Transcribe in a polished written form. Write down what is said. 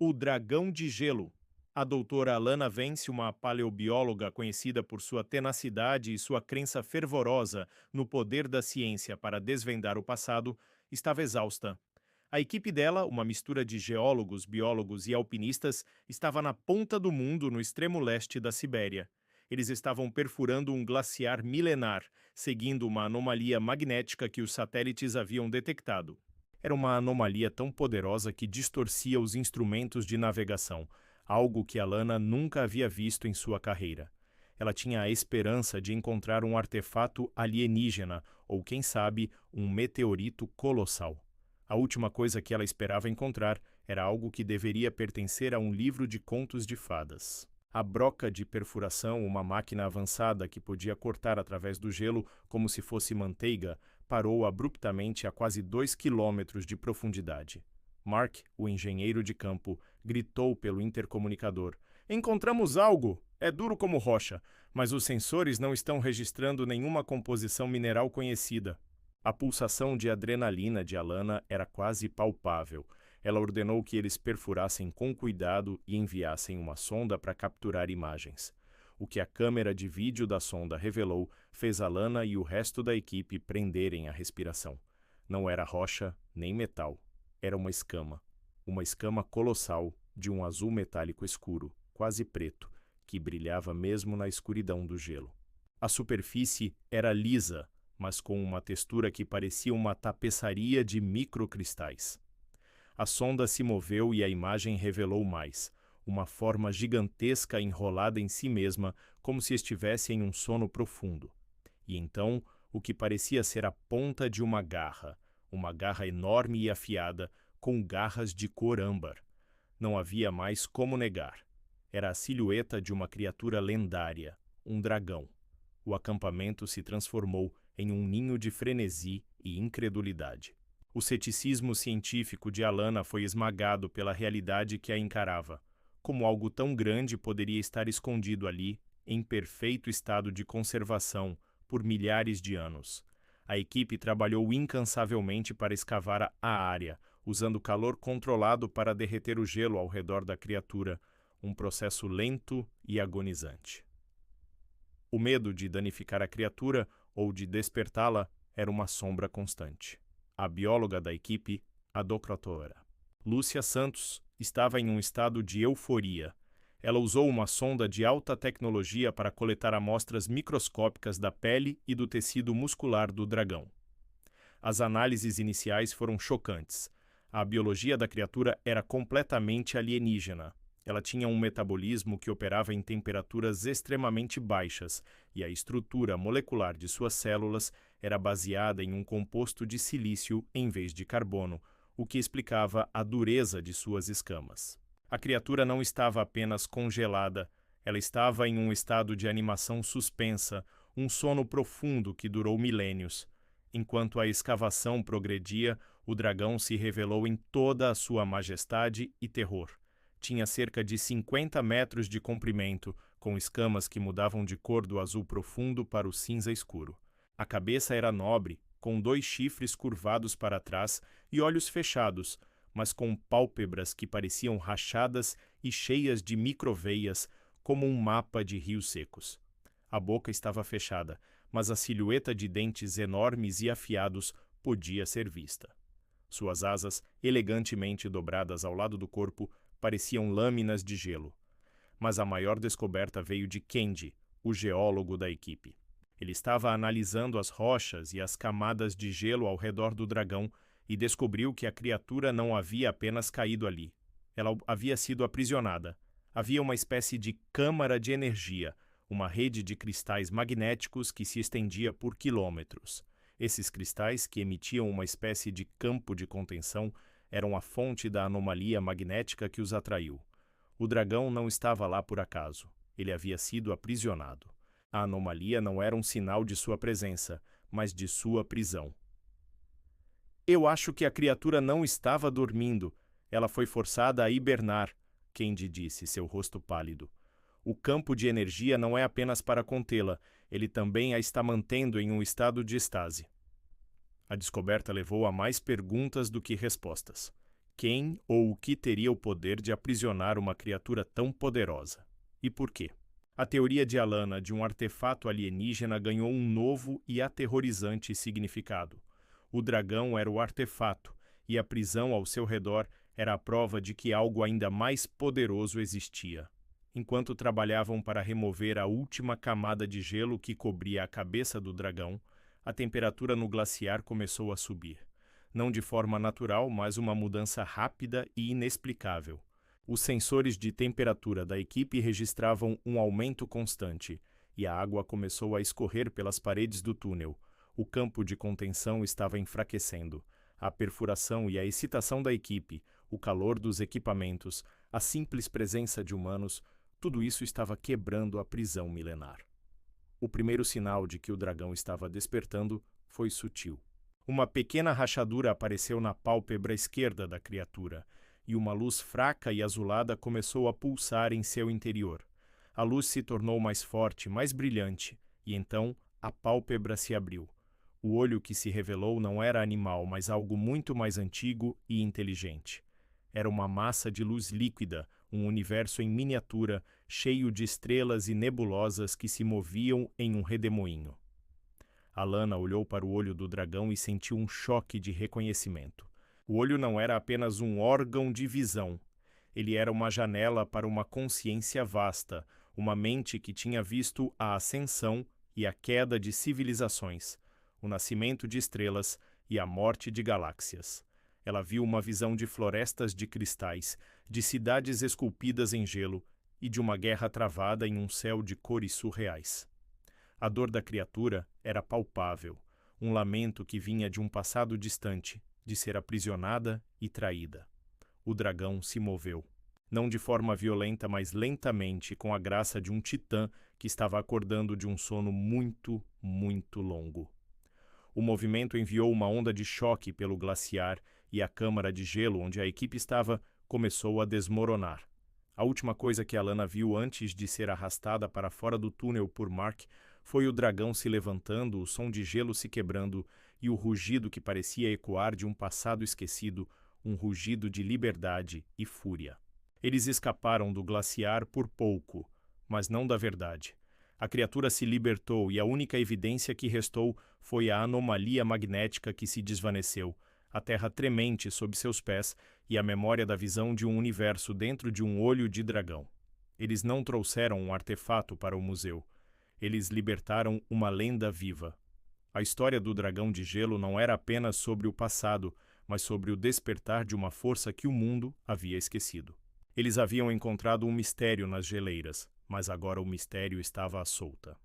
O dragão de gelo. A doutora Alana Vence, uma paleobióloga conhecida por sua tenacidade e sua crença fervorosa no poder da ciência para desvendar o passado, estava exausta. A equipe dela, uma mistura de geólogos, biólogos e alpinistas, estava na ponta do mundo no extremo leste da Sibéria. Eles estavam perfurando um glaciar milenar, seguindo uma anomalia magnética que os satélites haviam detectado. Era uma anomalia tão poderosa que distorcia os instrumentos de navegação, algo que Alana nunca havia visto em sua carreira. Ela tinha a esperança de encontrar um artefato alienígena, ou quem sabe, um meteorito colossal. A última coisa que ela esperava encontrar era algo que deveria pertencer a um livro de contos de fadas. A broca de perfuração, uma máquina avançada que podia cortar através do gelo como se fosse manteiga, parou abruptamente a quase 2 quilômetros de profundidade. Mark, o engenheiro de campo, gritou pelo intercomunicador: "Encontramos algo! É duro como rocha, mas os sensores não estão registrando nenhuma composição mineral conhecida." A pulsação de adrenalina de Alana era quase palpável. Ela ordenou que eles perfurassem com cuidado e enviassem uma sonda para capturar imagens. O que a câmera de vídeo da sonda revelou fez Alana e o resto da equipe prenderem a respiração. Não era rocha nem metal. Era uma escama colossal de um azul metálico escuro, quase preto, que brilhava mesmo na escuridão do gelo. A superfície era lisa, mas com uma textura que parecia uma tapeçaria de microcristais. A sonda se moveu e a imagem revelou mais, uma forma gigantesca enrolada em si mesma, como se estivesse em um sono profundo. E então, o que parecia ser a ponta de uma garra enorme e afiada, com garras de cor âmbar. Não havia mais como negar. Era a silhueta de uma criatura lendária, um dragão. O acampamento se transformou em um ninho de frenesi e incredulidade. O ceticismo científico de Alana foi esmagado pela realidade que a encarava. Como algo tão grande poderia estar escondido ali, em perfeito estado de conservação, por milhares de anos? A equipe trabalhou incansavelmente para escavar a área, usando calor controlado para derreter o gelo ao redor da criatura, um processo lento e agonizante. O medo de danificar a criatura ou de despertá-la era uma sombra constante. A bióloga da equipe, a doutora Lúcia Santos, estava em um estado de euforia. Ela usou uma sonda de alta tecnologia para coletar amostras microscópicas da pele e do tecido muscular do dragão. As análises iniciais foram chocantes. A biologia da criatura era completamente alienígena. Ela tinha um metabolismo que operava em temperaturas extremamente baixas, e a estrutura molecular de suas células era baseada em um composto de silício em vez de carbono, o que explicava a dureza de suas escamas. A criatura não estava apenas congelada, ela estava em um estado de animação suspensa, um sono profundo que durou milênios. Enquanto a escavação progredia, o dragão se revelou em toda a sua majestade e terror. Tinha cerca de 50 metros de comprimento, com escamas que mudavam de cor do azul profundo para o cinza escuro. A cabeça era nobre, com 2 chifres curvados para trás e olhos fechados, mas com pálpebras que pareciam rachadas e cheias de microveias, como um mapa de rios secos. A boca estava fechada, mas a silhueta de dentes enormes e afiados podia ser vista. Suas asas, elegantemente dobradas ao lado do corpo, pareciam lâminas de gelo. Mas a maior descoberta veio de Kendi, o geólogo da equipe. Ele estava analisando as rochas e as camadas de gelo ao redor do dragão e descobriu que a criatura não havia apenas caído ali. Ela havia sido aprisionada. Havia uma espécie de câmara de energia, uma rede de cristais magnéticos que se estendia por quilômetros. Esses cristais, que emitiam uma espécie de campo de contenção, eram a fonte da anomalia magnética que os atraiu. O dragão não estava lá por acaso. Ele havia sido aprisionado. A anomalia não era um sinal de sua presença, mas de sua prisão. "Eu acho que a criatura não estava dormindo. Ela foi forçada a hibernar", Kendi disse, seu rosto pálido. "O campo de energia não é apenas para contê-la, ele também a está mantendo em um estado de estase." A descoberta levou a mais perguntas do que respostas. Quem ou o que teria o poder de aprisionar uma criatura tão poderosa? E por quê? A teoria de Alana de um artefato alienígena ganhou um novo e aterrorizante significado. O dragão era o artefato, e a prisão ao seu redor era a prova de que algo ainda mais poderoso existia. Enquanto trabalhavam para remover a última camada de gelo que cobria a cabeça do dragão, a temperatura no glaciar começou a subir. Não de forma natural, mas uma mudança rápida e inexplicável. Os sensores de temperatura da equipe registravam um aumento constante, e a água começou a escorrer pelas paredes do túnel. O campo de contenção estava enfraquecendo. A perfuração e a excitação da equipe, o calor dos equipamentos, a simples presença de humanos, tudo isso estava quebrando a prisão milenar. O primeiro sinal de que o dragão estava despertando foi sutil. Uma pequena rachadura apareceu na pálpebra esquerda da criatura, e uma luz fraca e azulada começou a pulsar em seu interior. A luz se tornou mais forte, mais brilhante, e então a pálpebra se abriu. O olho que se revelou não era animal, mas algo muito mais antigo e inteligente. Era uma massa de luz líquida, um universo em miniatura, cheio de estrelas e nebulosas que se moviam em um redemoinho. Alana olhou para o olho do dragão e sentiu um choque de reconhecimento. O olho não era apenas um órgão de visão. Ele era uma janela para uma consciência vasta, uma mente que tinha visto a ascensão e a queda de civilizações, o nascimento de estrelas e a morte de galáxias. Ela viu uma visão de florestas de cristais, de cidades esculpidas em gelo e de uma guerra travada em um céu de cores surreais. A dor da criatura era palpável, um lamento que vinha de um passado distante, de ser aprisionada e traída. O dragão se moveu. Não de forma violenta, mas lentamente, com a graça de um titã que estava acordando de um sono muito, muito longo. O movimento enviou uma onda de choque pelo glaciar e a câmara de gelo onde a equipe estava começou a desmoronar. A última coisa que Alana viu antes de ser arrastada para fora do túnel por Mark foi o dragão se levantando, o som de gelo se quebrando e o rugido que parecia ecoar de um passado esquecido, um rugido de liberdade e fúria. Eles escaparam do glaciar por pouco, mas não da verdade. A criatura se libertou e a única evidência que restou foi a anomalia magnética que se desvaneceu, a terra tremente sob seus pés e a memória da visão de um universo dentro de um olho de dragão. Eles não trouxeram um artefato para o museu. Eles libertaram uma lenda viva. A história do dragão de gelo não era apenas sobre o passado, mas sobre o despertar de uma força que o mundo havia esquecido. Eles haviam encontrado um mistério nas geleiras, mas agora o mistério estava à solta.